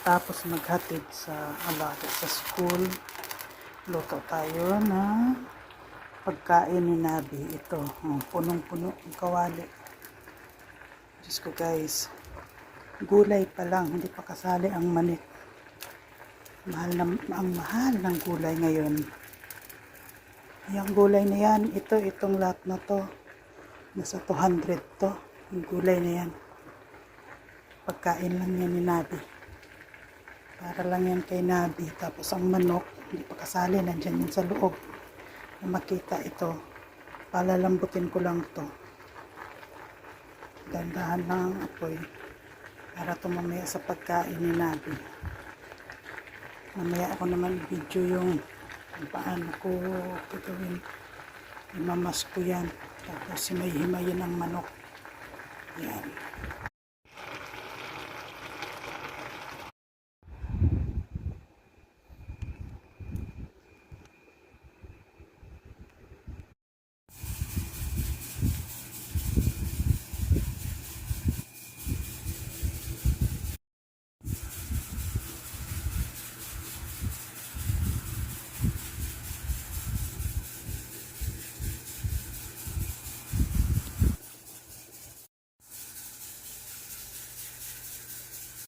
pagkatapos maghatid sa alaga sa school, luto tayo na pagkain ni Nabi. Ito, punong-puno ang kawali. Diyos ko guys, gulay pa lang, hindi pa kasali ang manik. Ang mahal ng gulay ngayon. Yung gulay na yan, itong lahat na to, nasa 200 to, yung gulay na yan. Pagkain lang yan ni Nabi. Para lang yan kay Nabi. Tapos ang manok, hindi pa kasali, nandyan yun sa loob. Na makita ito, palalambutin ko lang to. Dandahan lang ang apoy. Para tumamaya sa pagkain ni Nabi. Mamaya ako naman video yung paano ko gagawin. Imamas ko yan. Tapos himay-himayin ang manok. Yan.